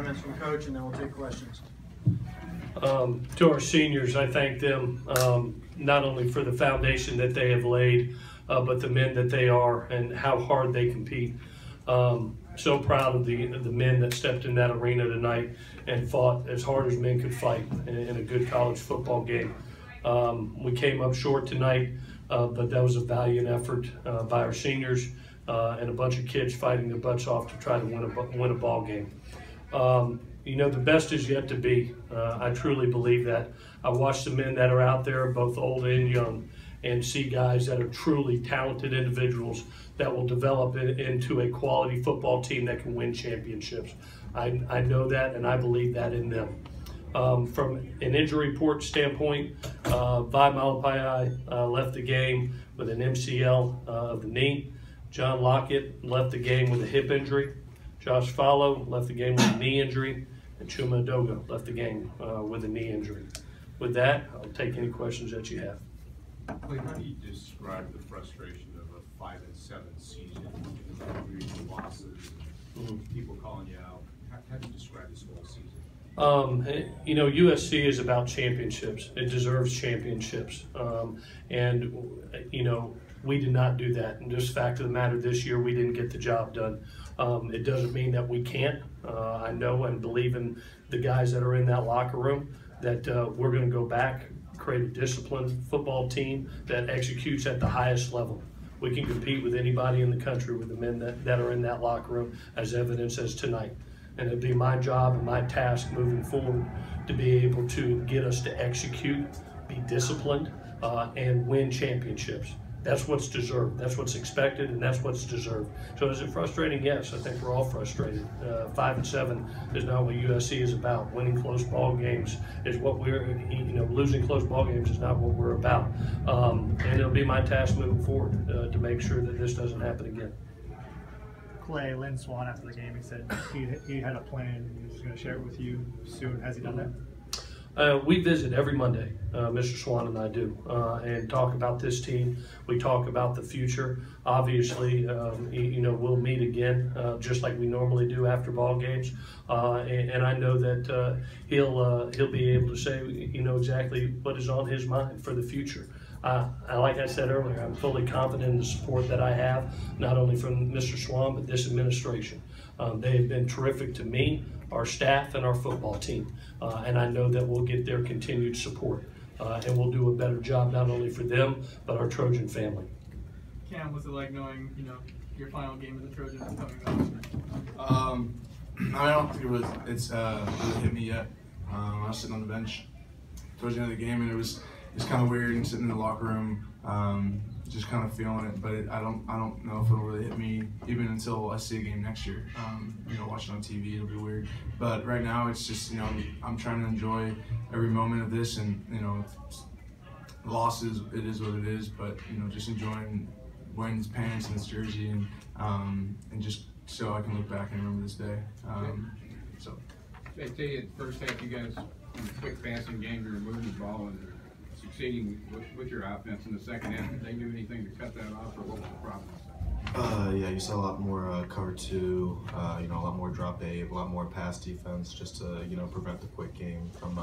comments from Coach, and then we'll take questions. To our seniors, I thank them not only for the foundation that they have laid, but the men that they are and how hard they compete. So proud of the men that stepped in that arena tonight and fought as hard as men could fight in a good college football game. We came up short tonight, but that was a valiant effort by our seniors and a bunch of kids fighting their butts off to try to win a ball game. You know, the best is yet to be. I truly believe that. I watch the men that are out there, both old and young, and see guys that are truly talented individuals that will develop into a quality football team that can win championships. I know that, and I believe that in them. From an injury report standpoint, Vi Malapai left the game with an MCL of the knee. John Lockett left the game with a hip injury. Josh Fallow left the game with a knee injury. And Chuma Doga left the game with a knee injury. With that, I'll take any questions that you have. Clay, how do you describe the frustration of a 5-7 season, injuries and losses, and people calling you out? How do you describe this whole season? You know, USC is about championships. It deserves championships. And, you know, we did not do that. And just fact of the matter, this year we didn't get the job done. It doesn't mean that we can't. I know and believe in the guys that are in that locker room that we're going to go back, create a disciplined football team that executes at the highest level. We can compete with anybody in the country with the men that are in that locker room, as evidence as tonight. And it'll be my job and my task moving forward to be able to get us to execute, be disciplined, and win championships. That's what's deserved, that's what's expected, and that's what's deserved. So is it frustrating? Yes, I think we're all frustrated. 5-7 is not what USC is about. Winning close ball games is what losing close ball games is not what we're about. And it'll be my task moving forward to make sure that this doesn't happen again. Clay, Lynn Swan after the game, he said he had a plan, he was going to share it with you soon. Has he done that? We visit every Monday, Mr. Swan and I do, and talk about this team. We talk about the future. Obviously, you know, we'll meet again, just like we normally do after ball games. And I know that he'll be able to say, you know, exactly what is on his mind for the future. Like I said earlier, I'm fully confident in the support that I have, not only from Mr. Swan, but this administration. They have been terrific to me, our staff, and our football team. And I know that we'll get their continued support. And we'll do a better job not only for them, but our Trojan family. Cam, what's it like knowing, you know, your final game of the Trojans is coming up? I don't think it's really hit me yet. I was sitting on the bench towards the end of the game, and it's kind of weird and sitting in the locker room, just kind of feeling it. But I don't know if it'll really hit me even until I see a game next year. You know, watching on TV, it'll be weird. But right now, it's just, you know, I'm trying to enjoy every moment of this, and you know, losses, it is what it is. But you know, just enjoying wearing these pants and this jersey, and just so I can look back and remember this day. So. They tell you at first half you guys in a quick passing game, you're moving the ball and succeeding with your offense. In the second half, did they do anything to cut that off, or what was the problem? Yeah, you saw a lot more cover two, you know, a lot more drop eight, a lot more pass defense, just to, you know, prevent the quick game from,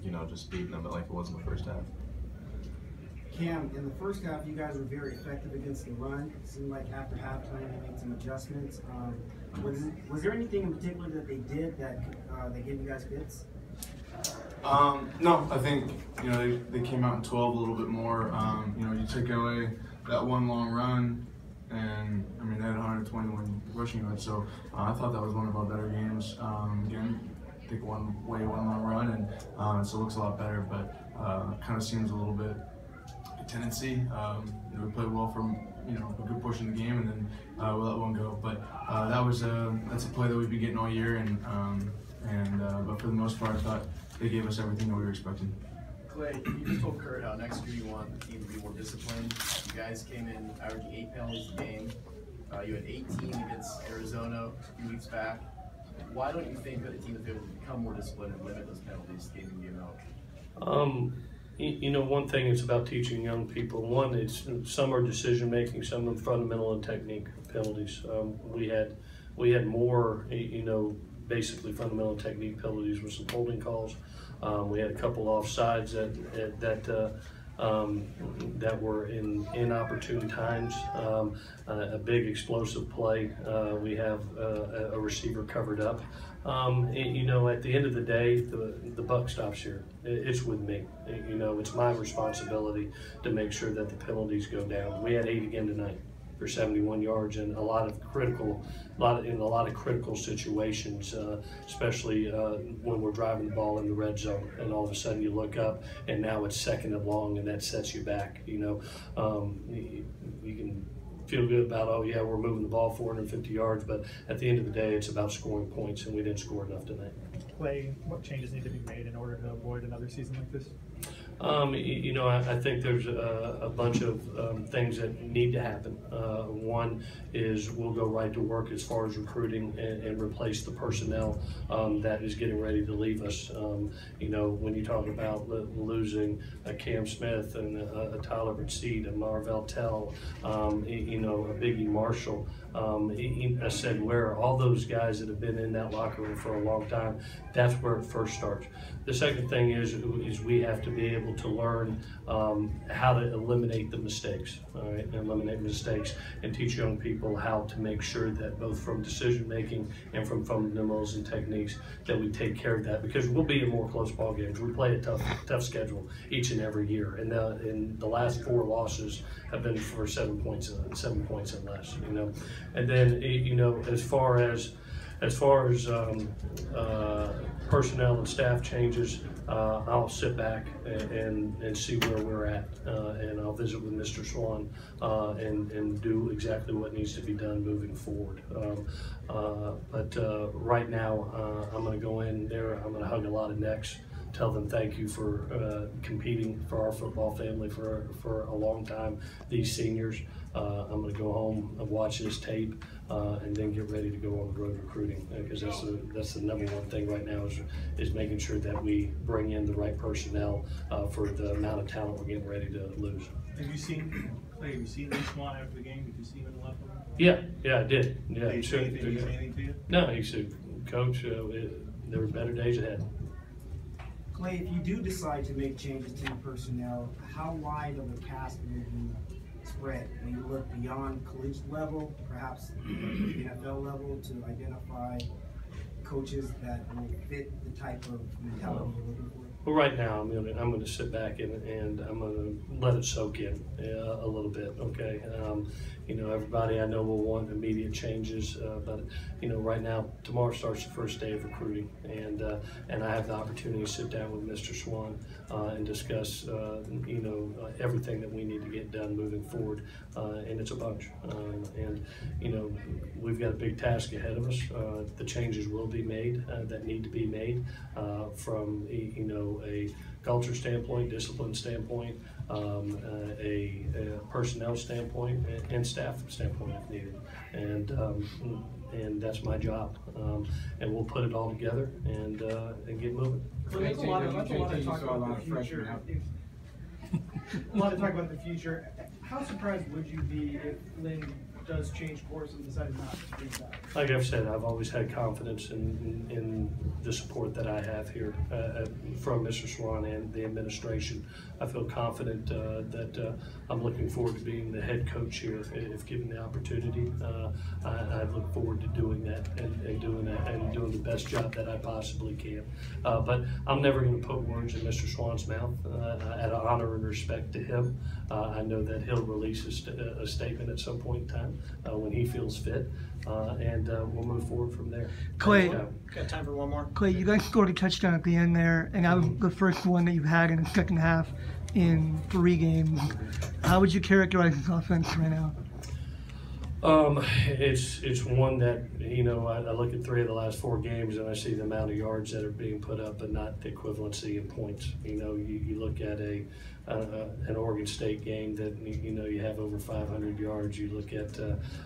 you know, just beating them like it was in the first half. Cam, in the first half, you guys were very effective against the run. It seemed like after halftime, you made some adjustments. Was there anything in particular that they did that gave you guys fits? No, I think, you know, they came out in 12 a little bit more. You know, you took away that one long run, and I mean, they had 121 rushing yards, so I thought that was one of our better games. Again, I think one long run, and so it looks a lot better, but kind of seems a little bit a tendency. You know, we played well from, you know, a good portion of the game, and then we let one go. But that's a play that we've been getting all year, but for the most part, I thought they gave us everything that we were expecting. Clay, you just told Kurt how next year you want the team to be more disciplined. You guys came in averaging 8 penalties a game. You had 18 against Arizona a few weeks back. Why don't you think that the team is able to become more disciplined and limit those penalties game in, game out? You know, one thing it's about teaching young people. One, it's some are decision making, some are fundamental and technique penalties. We had more, you know, basically fundamental technique penalties with some holding calls. We had a couple offsides that were in inopportune times. A big explosive play. We have a receiver covered up. You know, at the end of the day, the buck stops here. It's with me. You know, it's my responsibility to make sure that the penalties go down. We had 8 again tonight for 71 yards and in a lot of critical situations, especially when we're driving the ball in the red zone, and all of a sudden you look up and now it's 2nd and long, and that sets you back. You know, you can feel good about, oh yeah, we're moving the ball 450 yards, but at the end of the day, it's about scoring points, and we didn't score enough tonight. Clay, what changes need to be made in order to avoid another season like this? You know, I think there's a bunch of things that need to happen. One is we'll go right to work as far as recruiting and replace the personnel that is getting ready to leave us. You know, when you talk about losing a Cam Smith and a Tyler Reed, a Marvell Tell, you know, a Biggie Marshall, I said, where all those guys that have been in that locker room for a long time, that's where it first starts. The second thing is we have to be able to learn how to eliminate the mistakes, all right, and eliminate mistakes, and teach young people how to make sure that both from decision making and from fundamentals and techniques that we take care of that, because we'll be in more close ball games. We play a tough schedule each and every year, and the last 4 losses have been for 7 points and less, you know. And then, you know, as far as personnel and staff changes, I'll sit back and see where we're at, and I'll visit with Mr. Swan and do exactly what needs to be done moving forward. But right now, I'm going to go in there, I'm going to hug a lot of necks, tell them thank you for competing for our football family for a long time, these seniors. I'm going to go home and watch this tape and then get ready to go on the road recruiting, because that's the number one thing right now is making sure that we bring in the right personnel for the amount of talent we're getting ready to lose. Have you seen Lee Swan after the game? Did you see him in the locker room? Yeah, I did. Yeah, Did he say anything to you? No, he said, Coach, there were better days ahead. Clay, if you do decide to make changes to your personnel, how wide of a cast will you spread when you look beyond collegiate level, perhaps NFL level, to identify coaches that will fit the type of mentality you're looking for? Well, right now I'm gonna sit back and I'm gonna let it soak in a little bit. Okay, you know, everybody I know will want immediate changes, but you know, right now tomorrow starts the first day of recruiting, and I have the opportunity to sit down with Mr. Swan and discuss you know, everything that we need to get done moving forward, and it's a bunch, and you know, we've got a big task ahead of us. The changes will be made that need to be made from you know, a culture standpoint, discipline standpoint, a personnel standpoint, and staff standpoint if needed, and that's my job, and we'll put it all together and get moving. There's a lot of talk about the future. A lot of talk about the future. How surprised would you be if Lynn does change course and decides not to bring that? Like I've said, I've always had confidence in the support that I have here from Mr. Swan and the administration. I feel confident that I'm looking forward to being the head coach here if given the opportunity. I look forward to doing that and doing the best job that I possibly can. But I'm never going to put words in Mr. Swan's mouth. Out of honor and respect to him, I know that he'll release a statement at some point in time when he feels fit, and we'll move forward from there. Clay, got time for one more? Clay, you guys scored a touchdown at the end there, and that was the first one that you've had in the second half in 3 games. How would you characterize this offense right now? It's one that, you know, I look at 3 of the last 4 games and I see the amount of yards that are being put up, but not the equivalency in points. You know, you look at a an Oregon State game that you have over 500 yards. You look at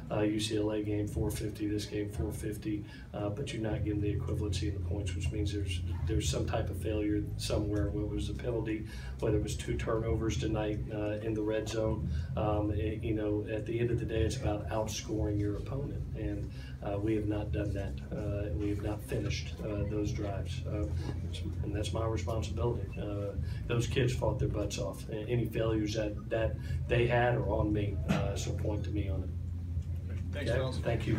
UCLA game 450, this game 450, but you're not getting the equivalency in the points, which means there's some type of failure somewhere. Whether it was a penalty, whether it was 2 turnovers tonight in the red zone. At the end of the day, it's about outscoring your opponent, and we have not done that. We have not finished those drives, and that's my responsibility. Those kids fought their butts off. Any failures that they had are on me, so point to me on it. Thanks, Okay? Fells. Thank you.